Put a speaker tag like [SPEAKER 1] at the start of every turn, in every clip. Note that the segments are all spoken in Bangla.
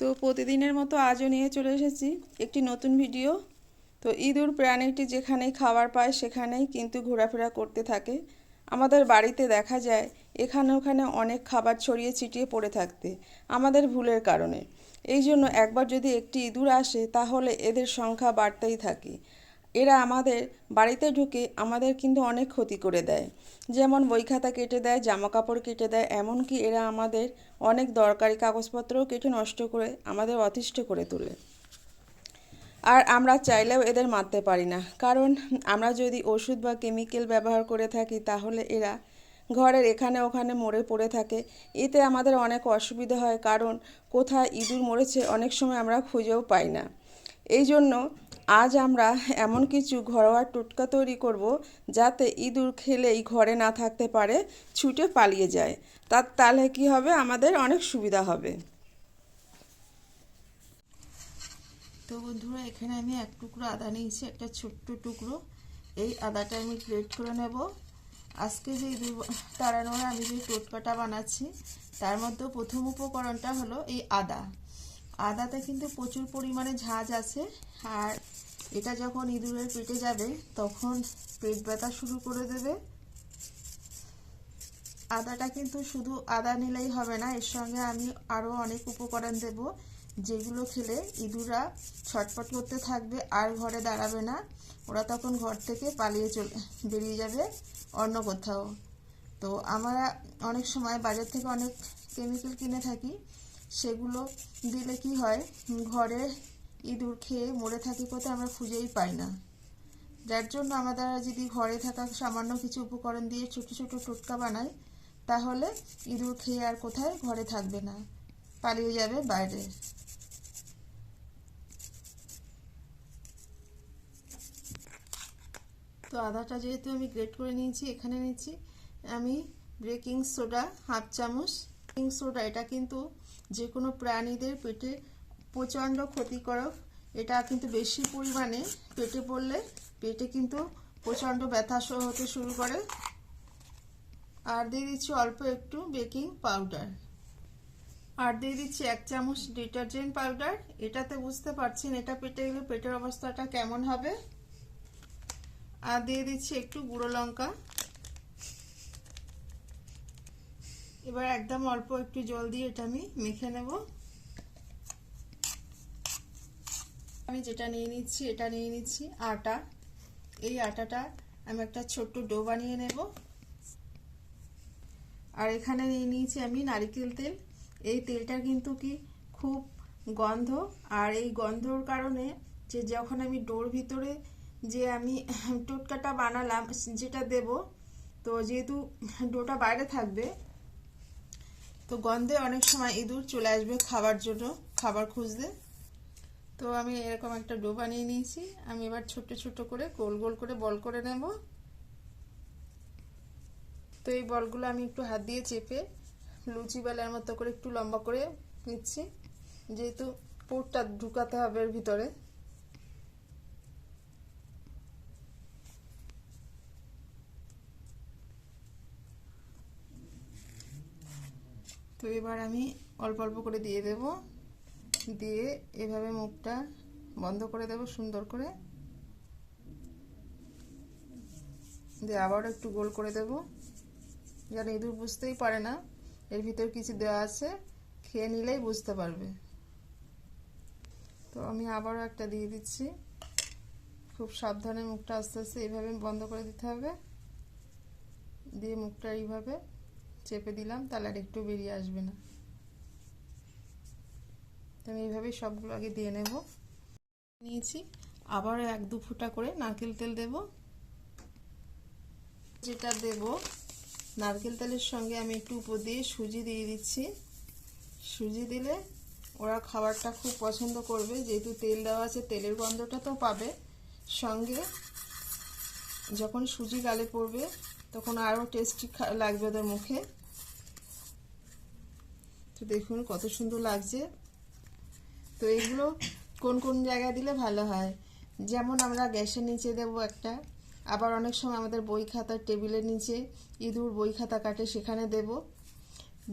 [SPEAKER 1] তো প্রতিদিনের মতো আজও নিয়ে চলে এসেছি একটি নতুন ভিডিও। তো ইঁদুর প্রাণীটি যেখানেই খাবার পায় সেখানেই কিন্তু ঘোরাফেরা করতে থাকে। আমাদের বাড়িতে দেখা যায় এখানে ওখানে অনেক খাবার ছড়িয়ে ছিটিয়ে পড়ে থাকতে, আমাদের ভুলের কারণে। এই জন্য একবার যদি একটি ইঁদুর আসে তাহলে এদের সংখ্যা বাড়তেই থাকে। এরা আমাদের বাড়িতে ঢুকে আমাদের কিন্তু অনেক ক্ষতি করে দেয়, যেমন বই খাতা কেটে দেয়, জামা কাপড় কেটে দেয়, এমনকি এরা আমাদের অনেক দরকারি কাগজপত্রও কেটে নষ্ট করে আমাদের অতিষ্ঠ করে তোলে। আর আমরা চাইলেও এদের মারতে পারি না, কারণ আমরা যদি ওষুধ বা কেমিক্যাল ব্যবহার করে থাকি তাহলে এরা ঘরের এখানে ওখানে মরে পড়ে থাকে। এতে আমাদের অনেক অসুবিধা হয়, কারণ কোথায় ইঁদুর মরেছে অনেক সময় আমরা খুঁজেও পাই না। এই জন্য আজ আমরা এমন কিছু ঘরোয়া টোটকা তৈরি করব যাতে ইঁদুর খেলেই ঘরে না থাকতে পারে, ছুটে পালিয়ে যায়। তাহলে কি হবে, আমাদের অনেক সুবিধা হবে।
[SPEAKER 2] তো বন্ধুরা, এখানে আমি এক টুকরো আদা নিয়েছি, একটা ছোট্ট টুকরো। এই আদাটা আমি গ্রেট করে নেব। আজকে যে তাড়ানোর আমি যে টোটকাটা বানাচ্ছি তার মধ্যে প্রথম উপকরণটা হলো এই আদা। আদাতে কিন্তু প্রচুর পরিমাণে ঝাঁঝ আছে, আর এটা যখন ইঁদুরের পেটে যাবে তখন পেট ব্যথা শুরু করে দেবে। আদাটা কিন্তু শুধু আদা নিলেই হবে না, এর সঙ্গে আমি আরও অনেক উপকরণ দেব, যেগুলো খেলে ইঁদুররা ছটফট করতে থাকবে আর ঘরে দাঁড়াবে না। ওরা তখন ঘর থেকে পালিয়ে বেরিয়ে যাবে অন্য কোথাও। তো আমরা অনেক সময় বাজার থেকে অনেক কেমিক্যাল কিনে থাকি, সেগুলো দিলে কি হয়, ঘরে ইঁদুর খেয়ে মরে থাকি কোথায় আমরা খুঁজেই পাই না। যার জন্য আমাদের যদি ঘরে থাকা সামান্য কিছু উপকরণ দিয়ে ছোট ছোট টোটকা বানাই তাহলে ইঁদুর খেয়ে আর কোথায় ঘরে থাকবে না, পালিয়ে যাবে বাইরে। তো আদাটা যেহেতু আমি গ্রেট করে নিয়েছি, এখানে নিয়েছি আমি বেকিং সোডা হাফ চামচ। বেকিং সোডা এটা কিন্তু যে কোনো প্রাণীদের পেটে প্রচণ্ড ক্ষতিকারক। এটা কিন্তু বেশি পরিমাণে পেটে পড়লে পেটে কিন্তু প্রচণ্ড ব্যথা হতে শুরু করে। আর দিয়ে দিচ্ছি অল্প একটু বেকিং পাউডার, আর দিয়ে দিচ্ছি 1 চামচ ডিটারজেন্ট পাউডার। এটাতে বুঝতে পারছেন এটা পেটে গেলে পেটের অবস্থাটা কেমন হবে। আর দিয়ে দিচ্ছি একটু গুঁড়ো লঙ্কা। এবার একদম অল্প একটু জল দিয়ে এটা আমি মেখে নেব। আমি যেটা নিয়ে নিচ্ছি, এটা নিয়ে নিচ্ছি আটা। এই আটাটা আমি একটা ছোট্ট ডো বানিয়ে নেব। আর এখানে নিয়ে নিয়েছি আমি নারকেল তেল। এই তেলটা কিন্তু কি খুব গন্ধ, আর এই গন্ধর কারণে যে যখন আমি ডোর ভিতরে যে আমি টোটকাটা বানালাম যেটা দেব, তো যেহেতু ডোটা বাইরে থাকবে তো গন্ধে অনেক সময় ইঁদুর চলে আসবে খাবার জন্য, খাবার খুঁজতে। তো আমি এরকম একটা ডো বানিয়ে নিয়েছি। আমি এবার ছোট ছোট করে গোল গোল করে বল করে নেব। তো এই বলগুলো আমি একটু হাত দিয়ে চেপে লুচি বেলার মতো করে একটু লম্বা করে নিচ্ছি, যেহেতু পুরটা ঢুকাতে হবে এর ভিতরে। তো এবার আমি অল্প অল্প করে দিয়ে দেব, দিয়ে এভাবে মুখটা বন্ধ করে দেব সুন্দর করে, দিয়ে আবারও একটু গোল করে দেব, যেন ইঁদুর বুঝতেই পারে না এর ভিতর কিছু দেওয়া আছে, খেয়ে নিলেই বুঝতে পারবে। তো আমি আবারও একটা দিয়ে দিচ্ছি। খুব সাবধানে মুখটা আস্তে আস্তে এইভাবে বন্ধ করে দিতে হবে, দিয়ে মুখটা এইভাবে চেপে দিলাম, তাহলে আর একটু বেরিয়ে আসবে না। তো আমি এইভাবে সবগুলো আগে দিয়ে নেব। নিয়েছি আবারও 1-2 ফোঁটা করে নারকেল তেল দেব। যেটা দেব নারকেল তেলের সঙ্গে আমি একটু উপর দিয়ে সুজি দিয়ে দিচ্ছি। সুজি দিলে ওরা খাবারটা খুব পছন্দ করবে, যেহেতু তেল দেওয়া আছে তেলের গন্ধটা তো পাবে, সঙ্গে যখন সুজি গালে পড়বে তখন আরও টেস্টি লাগবে ওদের মুখে। তো দেখুন কত সুন্দর লাগছে। তো এগুলো কোন কোন জায়গায় দিলে ভালো হয়, যেমন আমরা গ্যাসের নিচে দেব একটা, আবার অনেক সময় আমাদের বই খাতার টেবিলের নিচে ইঁদুর বই খাতা কাটে সেখানে দেব।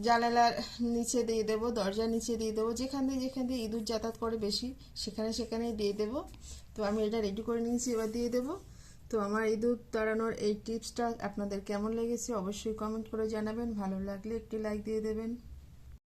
[SPEAKER 2] জানালার নিচে দিয়ে দেবো, দরজার নিচে দিয়ে দেবো, যেখান দিয়ে ইঁদুর যাতায়াত করে বেশি সেখানেই দিয়ে দেবো। তো আমি এটা রেডি করে নিয়েছি, এবার দিয়ে দেবো। তো আমার ইঁদুর তাড়ানোর এই টিপসটা আপনাদের কেমন লেগেছে অবশ্যই কমেন্ট করে জানাবেন। ভালো লাগলে একটি লাইক দিয়ে দেবেন।